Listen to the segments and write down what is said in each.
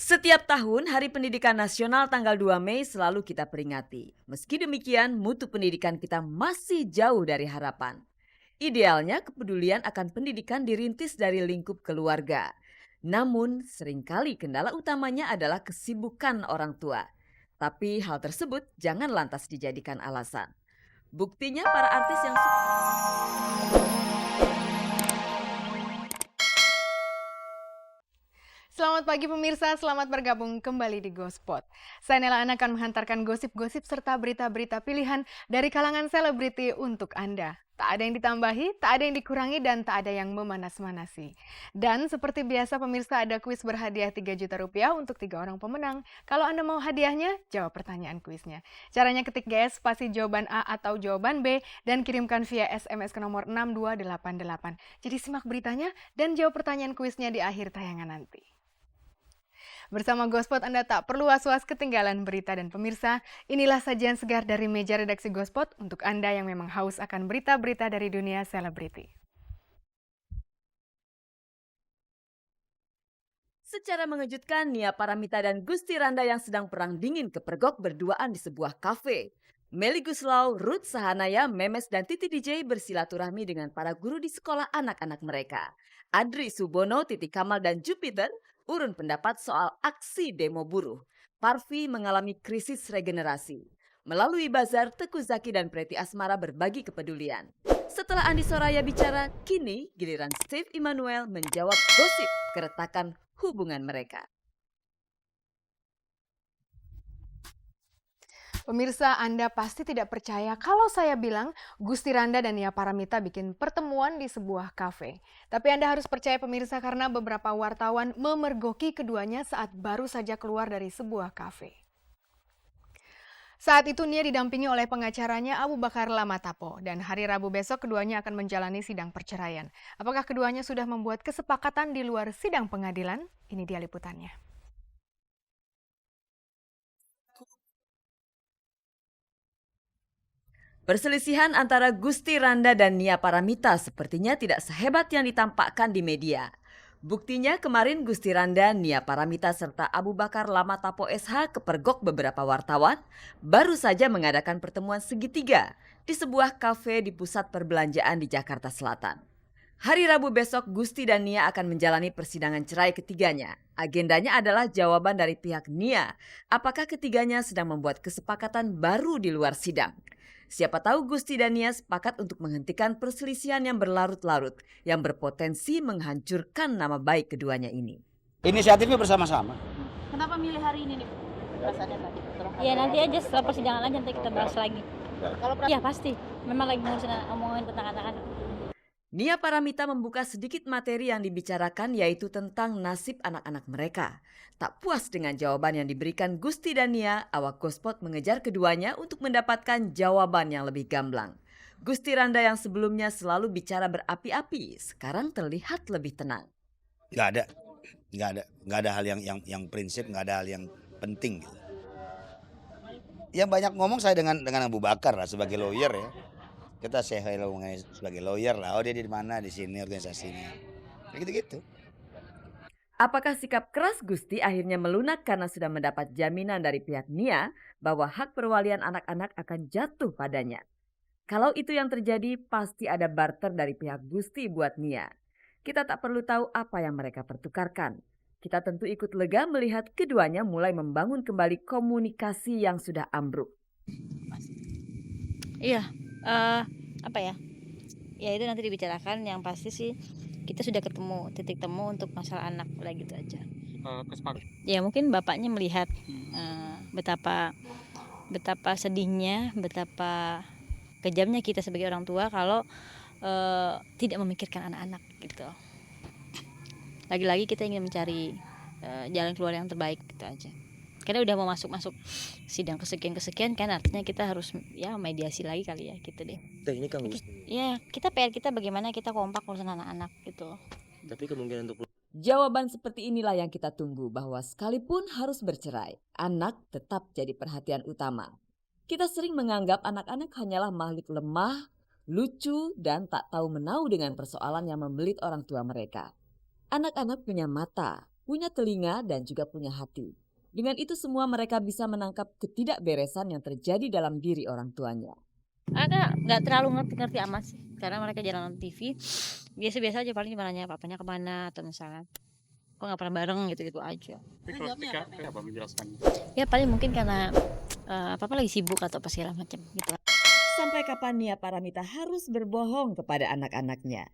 Setiap tahun Hari Pendidikan Nasional tanggal 2 Mei selalu kita peringati. Meski demikian, mutu pendidikan kita masih jauh dari harapan. Idealnya kepedulian akan pendidikan dirintis dari lingkup keluarga. Namun, seringkali kendala utamanya adalah kesibukan orang tua. Tapi hal tersebut jangan lantas dijadikan alasan. Buktinya para artis yang Selamat pagi pemirsa, selamat bergabung kembali di Gospot. Saya Nela Ana akan menghantarkan gosip-gosip serta berita-berita pilihan dari kalangan selebriti untuk Anda. Tak ada yang ditambahi, tak ada yang dikurangi, dan tak ada yang memanas-manasi. Dan seperti biasa pemirsa ada kuis berhadiah 3 juta rupiah untuk 3 orang pemenang. Kalau Anda mau hadiahnya, jawab pertanyaan kuisnya. Caranya ketik GS spasi jawaban A atau jawaban B dan kirimkan via SMS ke nomor 6288. Jadi simak beritanya dan jawab pertanyaan kuisnya di akhir tayangan nanti. Bersama Gospot Anda tak perlu was-was ketinggalan berita dan pemirsa. Inilah sajian segar dari meja redaksi Gospot untuk Anda yang memang haus akan berita-berita dari dunia selebriti. Secara mengejutkan, Nia Paramita dan Gusti Randa yang sedang perang dingin kepergok berduaan di sebuah kafe. Melly Guslau, Ruth Sahanaya, Memes, dan Titi DJ bersilaturahmi dengan para guru di sekolah anak-anak mereka. Adri Subono, Titi Kamal, dan Jupiter urun pendapat soal aksi demo buruh. Parvi mengalami krisis regenerasi. Melalui bazar, Teku Zaki dan Preti Asmara berbagi kepedulian. Setelah Andi Soraya bicara, kini giliran Steve Emmanuel menjawab gosip keretakan hubungan mereka. Pemirsa, Anda pasti tidak percaya kalau saya bilang Gusti Randa dan Nia Paramita bikin pertemuan di sebuah kafe. Tapi Anda harus percaya pemirsa karena beberapa wartawan memergoki keduanya saat baru saja keluar dari sebuah kafe. Saat itu Nia didampingi oleh pengacaranya Abu Bakar Lamatapo dan hari Rabu besok keduanya akan menjalani sidang perceraian. Apakah keduanya sudah membuat kesepakatan di luar sidang pengadilan? Ini dia liputannya. Perselisihan antara Gusti Randa dan Nia Paramita sepertinya tidak sehebat yang ditampakkan di media. Buktinya kemarin Gusti Randa, Nia Paramita serta Abu Bakar Lamatapo SH kepergok beberapa wartawan baru saja mengadakan pertemuan segitiga di sebuah kafe di pusat perbelanjaan di Jakarta Selatan. Hari Rabu besok Gusti dan Nia akan menjalani persidangan cerai ketiganya. Agendanya adalah jawaban dari pihak Nia apakah ketiganya sedang membuat kesepakatan baru di luar sidang. Siapa tahu Gusti dan Nia sepakat untuk menghentikan perselisihan yang berlarut-larut yang berpotensi menghancurkan nama baik keduanya ini. Inisiatifnya bersama-sama. Kenapa milih hari ini nih? Alasannya tadi. Ya nanti aja setelah persidangan aja nanti kita bahas lagi. Kalau Ya pasti, memang lagi ngurusin ngomongin tentang anak-anak. Nia Paramita membuka sedikit materi yang dibicarakan yaitu tentang nasib anak-anak mereka. Tak puas dengan jawaban yang diberikan Gusti dan Nia, awak Gospot mengejar keduanya untuk mendapatkan jawaban yang lebih gamblang. Gusti Randa yang sebelumnya selalu bicara berapi-api, sekarang terlihat lebih tenang. Nggak ada hal yang prinsip, nggak ada hal yang penting. Gitu. Yang banyak ngomong saya dengan Abu Bakar lah sebagai lawyer ya. Kita say hello sebagai lawyer lah. Oh dia di mana, di sini organisasinya. Ya gitu-gitu. Apakah sikap keras Gusti akhirnya melunak karena sudah mendapat jaminan dari pihak Nia bahwa hak perwalian anak-anak akan jatuh padanya? Kalau itu yang terjadi, pasti ada barter dari pihak Gusti buat Nia. Kita tak perlu tahu apa yang mereka pertukarkan. Kita tentu ikut lega melihat keduanya mulai membangun kembali komunikasi yang sudah ambruk. Iya, apa ya? Ya itu nanti dibicarakan. Yang pasti sih kita sudah ketemu titik temu untuk masalah anak, udah gitu aja. Ya mungkin bapaknya melihat betapa sedihnya, betapa kejamnya kita sebagai orang tua kalau tidak memikirkan anak-anak gitu. Lagi-lagi kita ingin mencari jalan keluar yang terbaik gitu aja. Karena udah mau masuk sidang kesekian kan artinya kita harus ya mediasi lagi kali ya gitu deh. Ini Kang Gus. Ya kita PR kita bagaimana kita kompak urusan anak-anak gitu. Tapi kemungkinan untuk Jawaban seperti inilah yang kita tunggu bahwa sekalipun harus bercerai, anak tetap jadi perhatian utama. Kita sering menganggap anak-anak hanyalah makhluk lemah, lucu, dan tak tahu menau dengan persoalan yang membelit orang tua mereka. Anak-anak punya mata, punya telinga, dan juga punya hati. Dengan itu semua mereka bisa menangkap ketidakberesan yang terjadi dalam diri orang tuanya. Ada nggak terlalu ngerti-ngerti amat sih, karena mereka jarang nonton TV. Biasa-biasa aja, paling cuma nanya papanya kemana atau misalnya kok nggak pernah bareng gitu-gitu aja. apa menjelaskan? Ya paling mungkin karena papa lagi sibuk atau apa segala macam gitu. Sampai kapan Nia Paramita harus berbohong kepada anak-anaknya?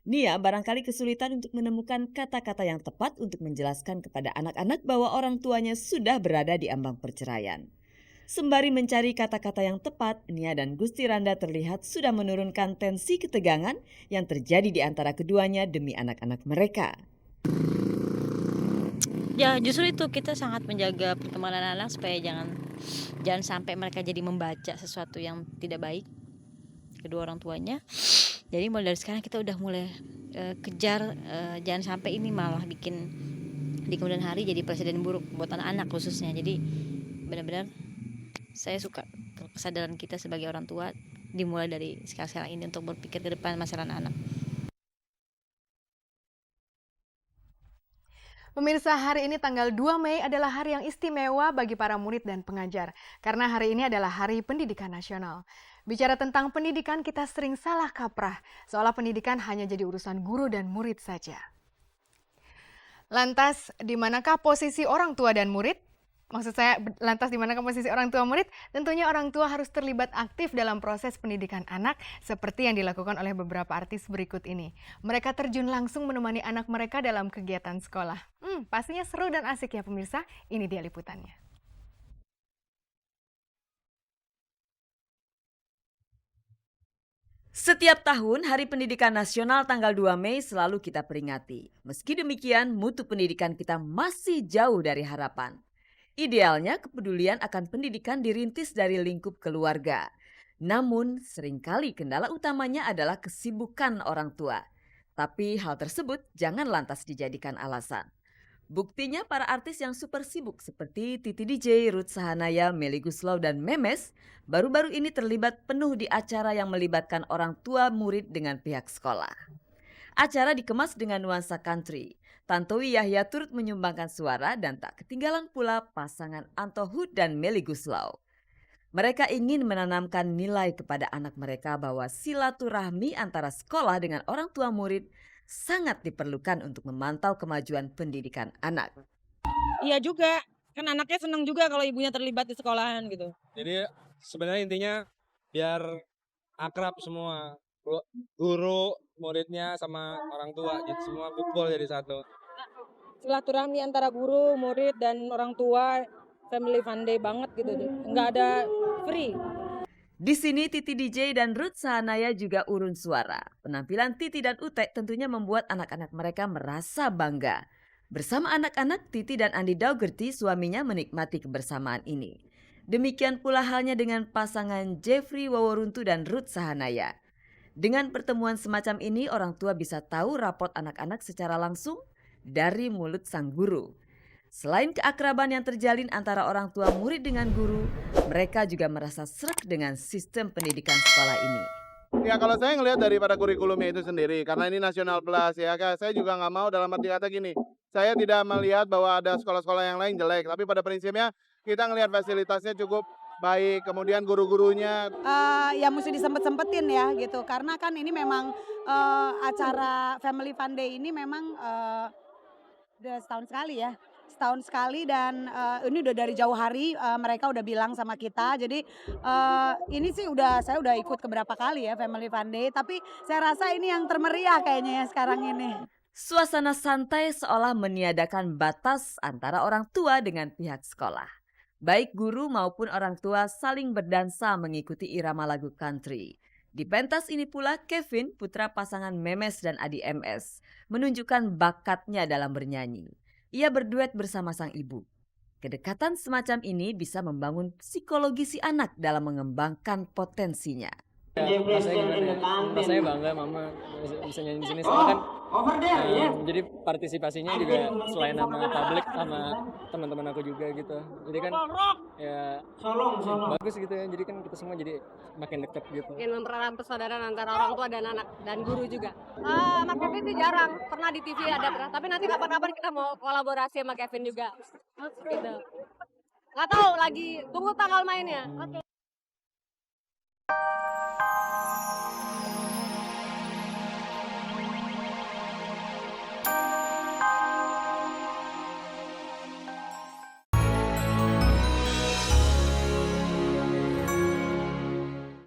Nia barangkali kesulitan untuk menemukan kata-kata yang tepat untuk menjelaskan kepada anak-anak bahwa orang tuanya sudah berada di ambang perceraian. Sembari mencari kata-kata yang tepat, Nia dan Gusti Randa terlihat sudah menurunkan tensi ketegangan yang terjadi di antara keduanya demi anak-anak mereka. Ya justru itu, kita sangat menjaga pertemanan anak supaya jangan sampai mereka jadi membaca sesuatu yang tidak baik kedua orang tuanya. Jadi mulai dari sekarang kita udah mulai kejar jangan sampai ini malah bikin di kemudian hari jadi presiden buruk buat anak-anak khususnya. Jadi benar-benar saya suka kesadaran kita sebagai orang tua dimulai dari sekarang ini untuk berpikir ke depan masalah anak. Pemirsa, hari ini tanggal 2 Mei adalah hari yang istimewa bagi para murid dan pengajar. Karena hari ini adalah Hari Pendidikan Nasional. Bicara tentang pendidikan, kita sering salah kaprah, seolah pendidikan hanya jadi urusan guru dan murid saja. Lantas, di manakah posisi orang tua dan murid? Maksud saya, lantas di manakah posisi orang tua murid? Tentunya orang tua harus terlibat aktif dalam proses pendidikan anak, seperti yang dilakukan oleh beberapa artis berikut ini. Mereka terjun langsung menemani anak mereka dalam kegiatan sekolah. Pastinya seru dan asik ya pemirsa, ini dia liputannya. Setiap tahun, Hari Pendidikan Nasional tanggal 2 Mei selalu kita peringati. Meski demikian, mutu pendidikan kita masih jauh dari harapan. Idealnya, kepedulian akan pendidikan dirintis dari lingkup keluarga. Namun, seringkali kendala utamanya adalah kesibukan orang tua. Tapi hal tersebut jangan lantas dijadikan alasan. Buktinya para artis yang super sibuk seperti Titi DJ, Ruth Sahanaya, Melly Goeslaw, dan Memes baru-baru ini terlibat penuh di acara yang melibatkan orang tua murid dengan pihak sekolah. Acara dikemas dengan nuansa country. Tantowi Yahya turut menyumbangkan suara dan tak ketinggalan pula pasangan Anto Hood dan Melly Goeslaw. Mereka ingin menanamkan nilai kepada anak mereka bahwa silaturahmi antara sekolah dengan orang tua murid sangat diperlukan untuk memantau kemajuan pendidikan anak. Iya juga, kan anaknya seneng juga kalau ibunya terlibat di sekolahan gitu. Jadi sebenarnya intinya biar akrab semua, guru, muridnya sama orang tua, jadi semua kumpul jadi satu. Silaturahmi antara guru, murid, dan orang tua, family fun day banget gitu. Nggak ada free. Di sini Titi DJ dan Ruth Sahanaya juga urun suara. Penampilan Titi dan Ute tentunya membuat anak-anak mereka merasa bangga. Bersama anak-anak, Titi dan Andi Daugerti suaminya menikmati kebersamaan ini. Demikian pula halnya dengan pasangan Jeffrey Waworuntu dan Ruth Sahanaya. Dengan pertemuan semacam ini, orang tua bisa tahu raport anak-anak secara langsung dari mulut sang guru. Selain keakraban yang terjalin antara orang tua murid dengan guru, mereka juga merasa sreg dengan sistem pendidikan sekolah ini. Ya kalau saya ngelihat daripada kurikulumnya itu sendiri, karena ini nasional plus ya, saya juga nggak mau dalam arti kata gini, saya tidak melihat bahwa ada sekolah-sekolah yang lain jelek, tapi pada prinsipnya kita ngelihat fasilitasnya cukup baik, kemudian guru-gurunya. Ya mesti disempet-sempetin ya gitu, karena kan ini memang acara Family Fun Day ini memang udah setahun sekali dan ini udah dari jauh hari mereka udah bilang sama kita. Jadi ini sih saya udah ikut beberapa kali ya Family Fun Day, tapi saya rasa ini yang termeriah kayaknya ya sekarang ini. Suasana santai seolah meniadakan batas antara orang tua dengan pihak sekolah. Baik guru maupun orang tua saling berdansa mengikuti irama lagu country. Di pentas ini pula Kevin, putra pasangan Memes dan Adi MS, menunjukkan bakatnya dalam bernyanyi. Ia berduet bersama sang ibu. Kedekatan semacam ini bisa membangun psikologi si anak dalam mengembangkan potensinya. Rasanya gimana ya? Rasanya bangga mama bisa nyanyi di sini, soalnya kan Jadi partisipasinya juga selain sama publik sama teman-teman aku juga gitu. Jadi kan ya bagus gitu ya. Jadi kan kita semua jadi makin dekat gitu. Ingin mempererat persaudaraan antara orang tua dan anak dan guru juga. Sama Kevin sih jarang, pernah di TV ada pernah. Tapi nanti kapan-kapan kita mau kolaborasi sama Kevin juga. Gitu. Nggak tahu lagi, tunggu tanggal mainnya.